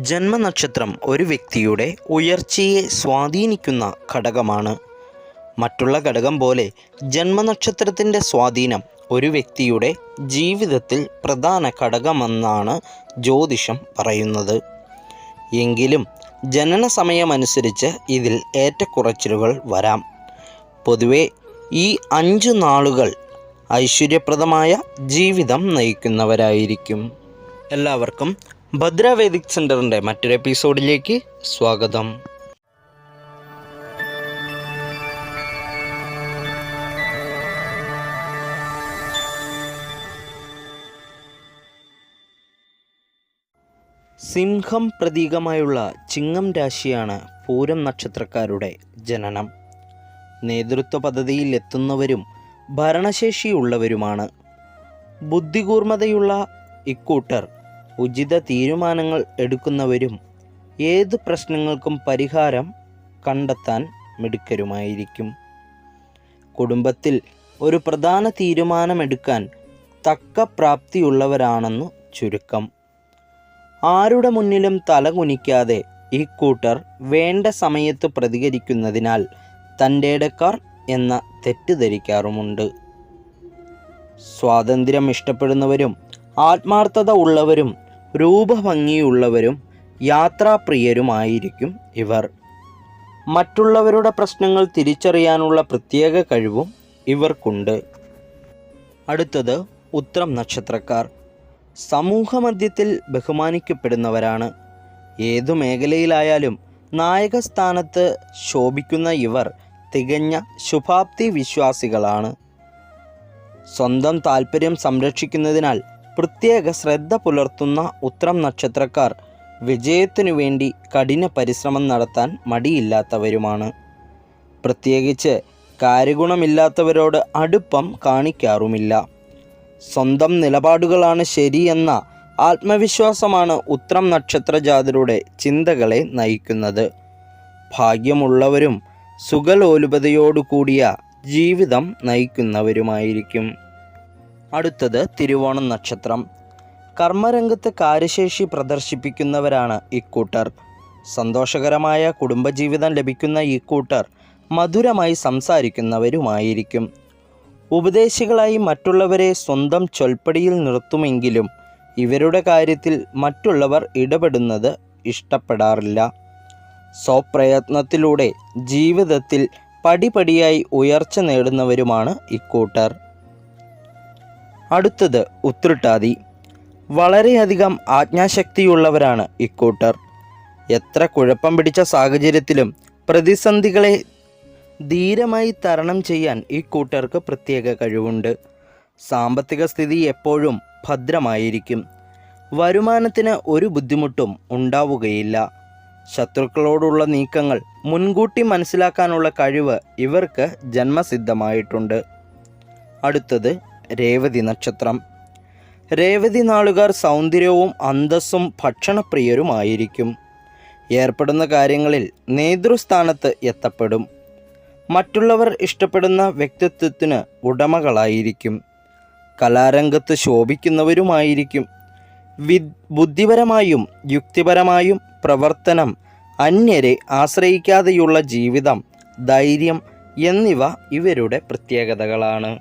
ജന്മനക്ഷത്രം ഒരു വ്യക്തിയുടെ ഉയർച്ചയെ സ്വാധീനിക്കുന്ന ഘടകമാണ്. മറ്റുള്ള ഘടകം പോലെ ജന്മനക്ഷത്രത്തിൻ്റെ സ്വാധീനം ഒരു വ്യക്തിയുടെ ജീവിതത്തിൽ പ്രധാന ഘടകമെന്നാണ് ജ്യോതിഷം പറയുന്നത്. എങ്കിലും ജനന സമയമനുസരിച്ച് ഇതിൽ ഏറ്റക്കുറച്ചിലുകൾ വരാം. പൊതുവെ ഈ 5 നാളുകൾ ഐശ്വര്യപ്രദമായ ജീവിതം നയിക്കുന്നവരായിരിക്കും. എല്ലാവർക്കും ഭദ്ര വേദിക് സെൻ്ററിൻ്റെ മറ്റൊരു എപ്പിസോഡിലേക്ക് സ്വാഗതം. സിംഹം പ്രതീകമായുള്ള ചിങ്ങം രാശിയാണ് പൂരം നക്ഷത്രക്കാരുടെ ജനനം. നേതൃത്വ പദവിയിൽ എത്തുന്നവരും ഭരണശേഷിയുള്ളവരുമാണ്. ബുദ്ധികൂർമ്മതയുള്ള ഇക്കൂട്ടർ ഉചിത തീരുമാനങ്ങൾ എടുക്കുന്നവരും ഏത് പ്രശ്നങ്ങൾക്കും പരിഹാരം കണ്ടെത്താൻ മിടുക്കരുമായിരിക്കും. കുടുംബത്തിൽ ഒരു പ്രധാന തീരുമാനമെടുക്കാൻ തക്ക പ്രാപ്തിയുള്ളവരാണെന്നു ചുരുക്കം. ആരുടെ മുന്നിലും തലകുനിക്കാതെ ഈ കൂട്ടർ വേണ്ട സമയത്ത് പ്രതികരിക്കുന്നതിനാൽ തൻ്റെടക്കാർ എന്ന തെറ്റിദ്ധരിക്കാറുമുണ്ട്. സ്വാതന്ത്ര്യം ഇഷ്ടപ്പെടുന്നവരും ആത്മാർത്ഥത ഉള്ളവരും രൂപഭംഗിയുള്ളവരും യാത്രാപ്രിയരുമായിരിക്കും ഇവർ. മറ്റുള്ളവരുടെ പ്രശ്നങ്ങൾ തിരിച്ചറിയാനുള്ള പ്രത്യേക കഴിവും ഇവർക്കുണ്ട്. അടുത്തത് ഉത്രം നക്ഷത്രക്കാർ. സമൂഹമധ്യത്തിൽ ബഹുമാനിക്കപ്പെടുന്നവരാണ്. ഏതു മേഖലയിലായാലും നായകസ്ഥാനത്ത് ശോഭിക്കുന്ന ഇവർ തികഞ്ഞ ശുഭാപ്തി വിശ്വാസികളാണ്. സ്വന്തം താല്പര്യം സംരക്ഷിക്കുന്നതിനാൽ പ്രത്യേക ശ്രദ്ധ പുലർത്തുന്ന ഉത്രം നക്ഷത്രക്കാർ വിജയത്തിനു വേണ്ടി കഠിന പരിശ്രമം നടത്താൻ മടിയില്ലാത്തവരുമാണ്. പ്രത്യേകിച്ച് കാര്യഗുണമില്ലാത്തവരോട് അടുപ്പം കാണിക്കാറുമില്ല. സ്വന്തം നിലപാടുകളാണ് ശരിയെന്ന ആത്മവിശ്വാസമാണ് ഉത്രം നക്ഷത്രജാതരുടെ ചിന്തകളെ നയിക്കുന്നത്. ഭാഗ്യമുള്ളവരും സുഖലോലുപതയോടുകൂടിയ ജീവിതം നയിക്കുന്നവരുമായിരിക്കും. അടുത്തത് തിരുവോണം നക്ഷത്രം. കർമ്മരംഗത്ത് കാര്യശേഷി പ്രദർശിപ്പിക്കുന്നവരാണ് ഇക്കൂട്ടർ. സന്തോഷകരമായ കുടുംബജീവിതം ലഭിക്കുന്ന ഇക്കൂട്ടർ മധുരമായി സംസാരിക്കുന്നവരുമായിരിക്കും. ഉപദേശികളായി മറ്റുള്ളവരെ സ്വന്തം ചൊൽപ്പടിയിൽ നിർത്തുമെങ്കിലും ഇവരുടെ കാര്യത്തിൽ മറ്റുള്ളവർ ഇടപെടുന്നത് ഇഷ്ടപ്പെടാറില്ല. സ്വപ്രയത്നത്തിലൂടെ ജീവിതത്തിൽ പടിപടിയായി ഉയർച്ച നേടുന്നവരുമാണ് ഇക്കൂട്ടർ. അടുത്തത് ഉത്രട്ടാതി. വളരെയധികം ആജ്ഞാശക്തിയുള്ളവരാണ് ഇക്കൂട്ടർ. എത്ര കുഴപ്പം പിടിച്ച സാഹചര്യത്തിലും പ്രതിസന്ധികളെ ധീരമായി തരണം ചെയ്യാൻ ഈ കൂട്ടർക്ക് പ്രത്യേക കഴിവുണ്ട്. സാമ്പത്തിക സ്ഥിതി എപ്പോഴും ഭദ്രമായിരിക്കും. വരുമാനത്തിന് ഒരു ബുദ്ധിമുട്ടും ഉണ്ടാവുകയില്ല. ശത്രുക്കളോടുള്ള നീക്കങ്ങൾ മുൻകൂട്ടി മനസ്സിലാക്കാനുള്ള കഴിവ് ഇവർക്ക് ജന്മസിദ്ധമായിട്ടുണ്ട്. അടുത്തത് രേവതി നക്ഷത്രം. രേവതി നാളുകാർ സൗന്ദര്യവും അന്തസ്സും ഭക്ഷണപ്രിയരുമായിരിക്കും. ഏർപ്പെടുന്ന കാര്യങ്ങളിൽ നേതൃസ്ഥാനത്ത് എത്തപ്പെടും. മറ്റുള്ളവർ ഇഷ്ടപ്പെടുന്ന വ്യക്തിത്വത്തിന് ഉടമകളായിരിക്കും. കലാരംഗത്ത് ശോഭിക്കുന്നവരുമായിരിക്കും. ബുദ്ധിപരമായും യുക്തിപരമായും പ്രവർത്തനം, അന്യരെ ആശ്രയിക്കാതെയുള്ള ജീവിതം, ധൈര്യം എന്നിവ ഇവരുടെ പ്രത്യേകതകളാണ്.